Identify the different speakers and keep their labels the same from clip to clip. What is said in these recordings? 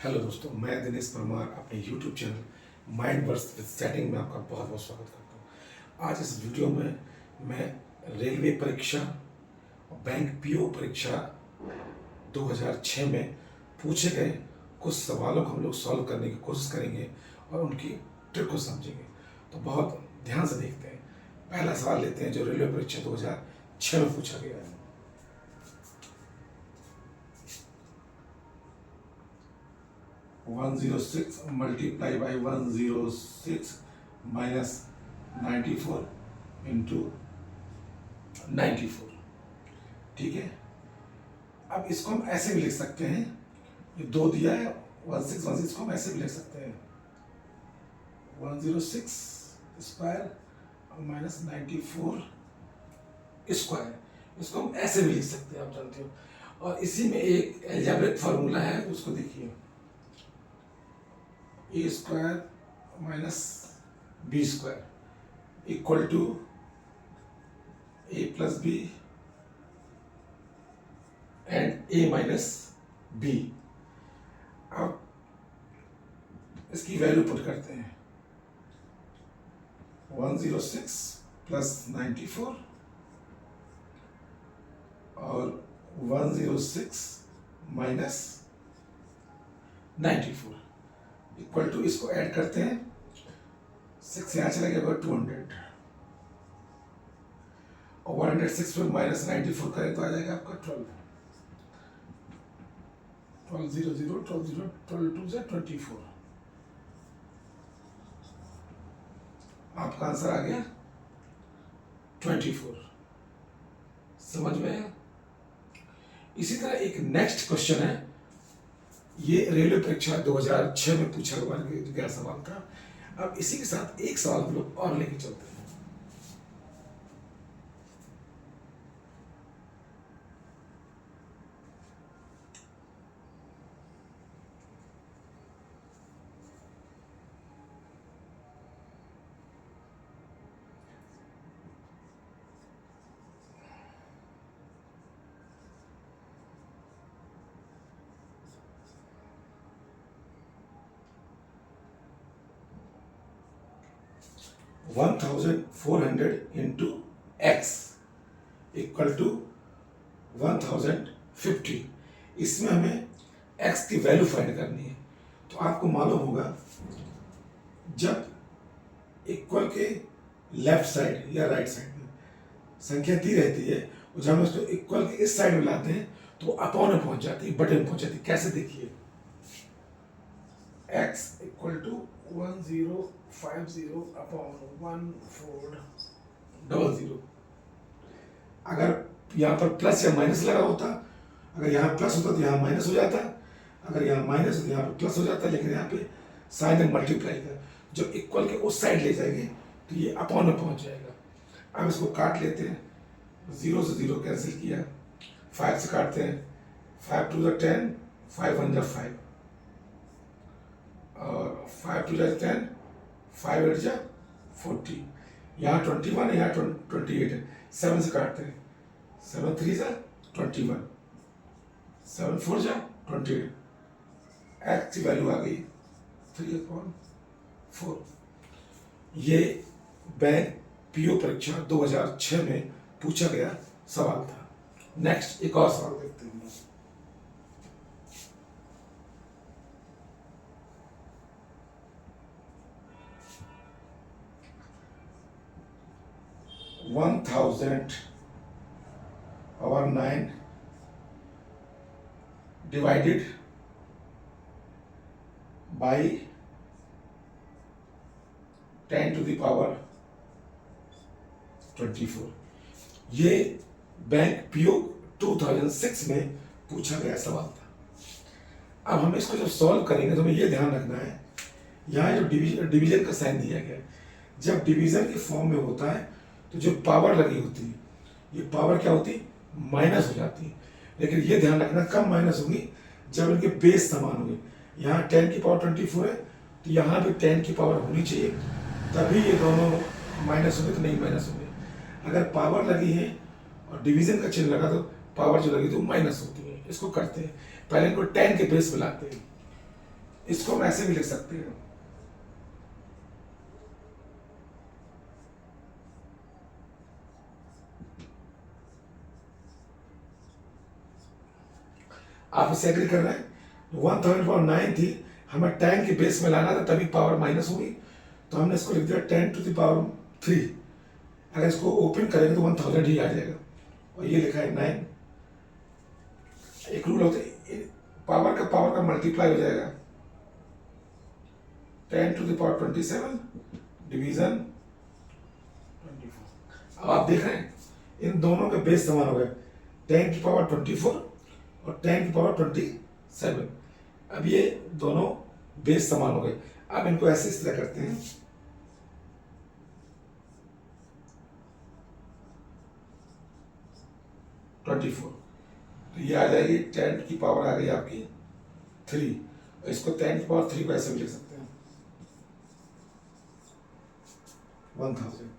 Speaker 1: Hello दोस्तों, मैं दिनेश परमार अपने YouTube channel mind verse with setting में आपका बहुत बहुत स्वागत करता हूँ। आज इस वीडियो में मैं रेलवे परीक्षा और बैंक पीओ परीक्षा 2006 में पूछे गए कुछ सवालों को हम लोग सॉल्व करने की कोशिश करेंगे और उनकी ट्रिक को समझेंगे। तो बहुत ध्यान से देखते हैं। पहला सवाल लेते हैं जो रेलवे परीक्षा 2006 में पूछा गया है। 106 multiplied by 106 minus 94 into 94। ठीक है, अब इसको हम ऐसे भी लिख सकते हैं, ये दो दिया है 1616 को हम ऐसे भी लिख सकते हैं 106 स्क्वायर माइनस 94 स्क्वायर। इसको हम ऐसे भी लिख सकते हैं, आप जानते हो। और इसी में एक एल्जेब्रिक फार्मूला है, उसको देखिए, A square minus B square equal to A plus B and A minus B. अब इसकी वैल्यू पुट करते हैं 106 प्लस 94 और 106 माइनस 94 इक्वल टू, इसको ऐड करते हैं, 6 यहाँ चला गया 200 और 106 पे माइनस 94 करें तो आ जाएगा आपका 12 0 0 12 0 12 2 से 24। आपका आंसर आ गया 24। समझ में आया? इसी तरह एक नेक्स्ट क्वेश्चन है, ये रेलवे परीक्षा 2006 में पूछा गया सवाल था। अब इसी के साथ एक सवाल हम लोग और लेके चलते हैं। One 1400 into x equal to 1050। इसमें हमें x की वैल्यू फाइंड करनी है। तो आपको मालूम होगा, जब इक्वल के लेफ्ट साइड या राइट साइड में संख्या दी रहती है और जब हम उसको इक्वल के इस साइड में लाते हैं तो अपॉन में पहुंच जाती है, बटन में पहुंच जाती है। कैसे? देखिए, x इक्वल टू 1050 अपॉन 1400। अगर यहाँ पर प्लस या माइनस लगा होता, अगर यहाँ प्लस होता तो यहाँ माइनस हो जाता, अगर यहाँ माइनस होता तो यहाँ पर प्लस हो जाता, लेकिन यहाँ पे साइन है मल्टीप्लाई का। जब इक्वल के उस साइड ले जाएंगे तो ये अपॉन में पहुंच जाएगा। अब इसको काट लेते हैं, 0 से 0 कैंसिल किया, 5 से काटते हैं, 5 2 10, 5 1 5 और 5 2 10, 5 8 40। यहाँ 21 यहाँ 28 है, 7 से काटते हैं, 7 3 21, 7 4 28। एक्स की वैल्यू आ गई 3/4। ये बैंक पीओ परीक्षा 2006 में पूछा गया सवाल था। नेक्स्ट एक और सवाल देखते हैं। One 1000/9 divided by 10 to the power 24। ये बैंक पीओ 2006 में पूछा गया सवाल था। अब हम इसको जब सॉल्व करेंगे तो हमें ये ध्यान रखना है, यहाँ जो डिवीजन का साइन दिया गया है, जब डिवीजन के फॉर्म में होता है तो जो पावर लगी होती है, ये पावर क्या होती है? माइनस हो जाती है। लेकिन ये ध्यान रखना, कब माइनस होगी? जब इनके बेस समान होंगे। यहाँ 10 की पावर 24 है तो यहाँ भी 10 की पावर होनी चाहिए, तभी ये दोनों माइनस होंगे, तो नहीं माइनस होंगे। अगर पावर लगी है और डिवीजन का चिन्ह लगा तो पावर जो लगी तो माइनस होती है। इसको करते हैं, पहले इनको 10 के बेस पे लाते हैं। इसको हम ऐसे भी लिख सकते हैं, आप इसे एग्री कर रहे हैं। 1000 थी, हमें 10 के बेस में लाना था, तभी पावर माइनस होगी, तो हमने इसको लिख दिया 10⁻3। अगर इसको ओपन करेंगे तो 1000 ही आ जाएगा, और ये लिखा है 9। एक रूल होता है, पावर का मल्टीप्लाई हो जाएगा, 10⁻27 डिवीजन 24। अब आप देख रहे हैं इन दोनों के बेस समान हो गए, 10⁻24 और 10⁻27। अब ये दोनों बेस समान हो गए। अब इनको ऐसे इस तरह करते हैं, तो ये आ जाएगी 10 की पावर आ गई आपकी 3, और इसको 10⁻3 को ऐसे भी लिख सकते हैं 1000।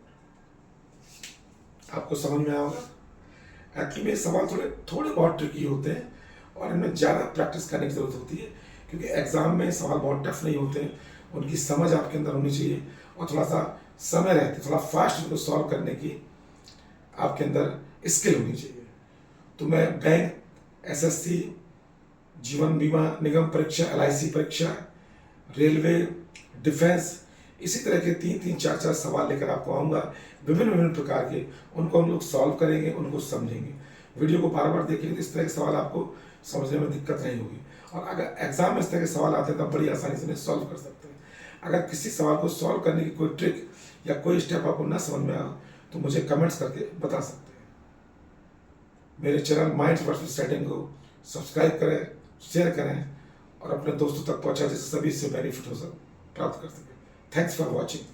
Speaker 1: आपको समझ में आएगा। एक्चुअली ये सवाल थोड़े बहुत ट्रिकी होते हैं, और इनमें ज़्यादा प्रैक्टिस करने की ज़रूरत होती है, क्योंकि एग्ज़ाम में सवाल बहुत टफ नहीं होते हैं। उनकी समझ आपके अंदर होनी चाहिए, और थोड़ा सा समय रहते, थोड़ा फास्ट उनको सॉल्व करने की आपके अंदर स्किल होनी चाहिए। तो मैं बैंक, एसएससी, जीवन बीमा निगम परीक्षा, एलआईसी परीक्षा, रेलवे, डिफेंस, इसी तरह के 3-3, 4-4 सवाल लेकर आपको आऊँगा, विभिन्न प्रकार के। उनको हम लोग सॉल्व करेंगे, उनको समझेंगे। वीडियो को बार बार देखेंगे तो इस तरह के सवाल आपको समझने में दिक्कत नहीं होगी, और अगर एग्जाम में इस तरह के सवाल आते हैं तो बड़ी आसानी से उन्हें सॉल्व कर सकते हैं। अगर किसी सवाल को सॉल्व करने की कोई ट्रिक या कोई स्टेप आपको ना समझ में आए तो मुझे कमेंट्स करके बता सकते हैं। मेरे चैनल माइंड्स वर्सेस सेटिंग को सब्सक्राइब करें, शेयर करें, और अपने दोस्तों तक पहुंचाएं, जिससे सभी इससे बेनिफिट हो प्राप्त कर सकें। Thanks for watching.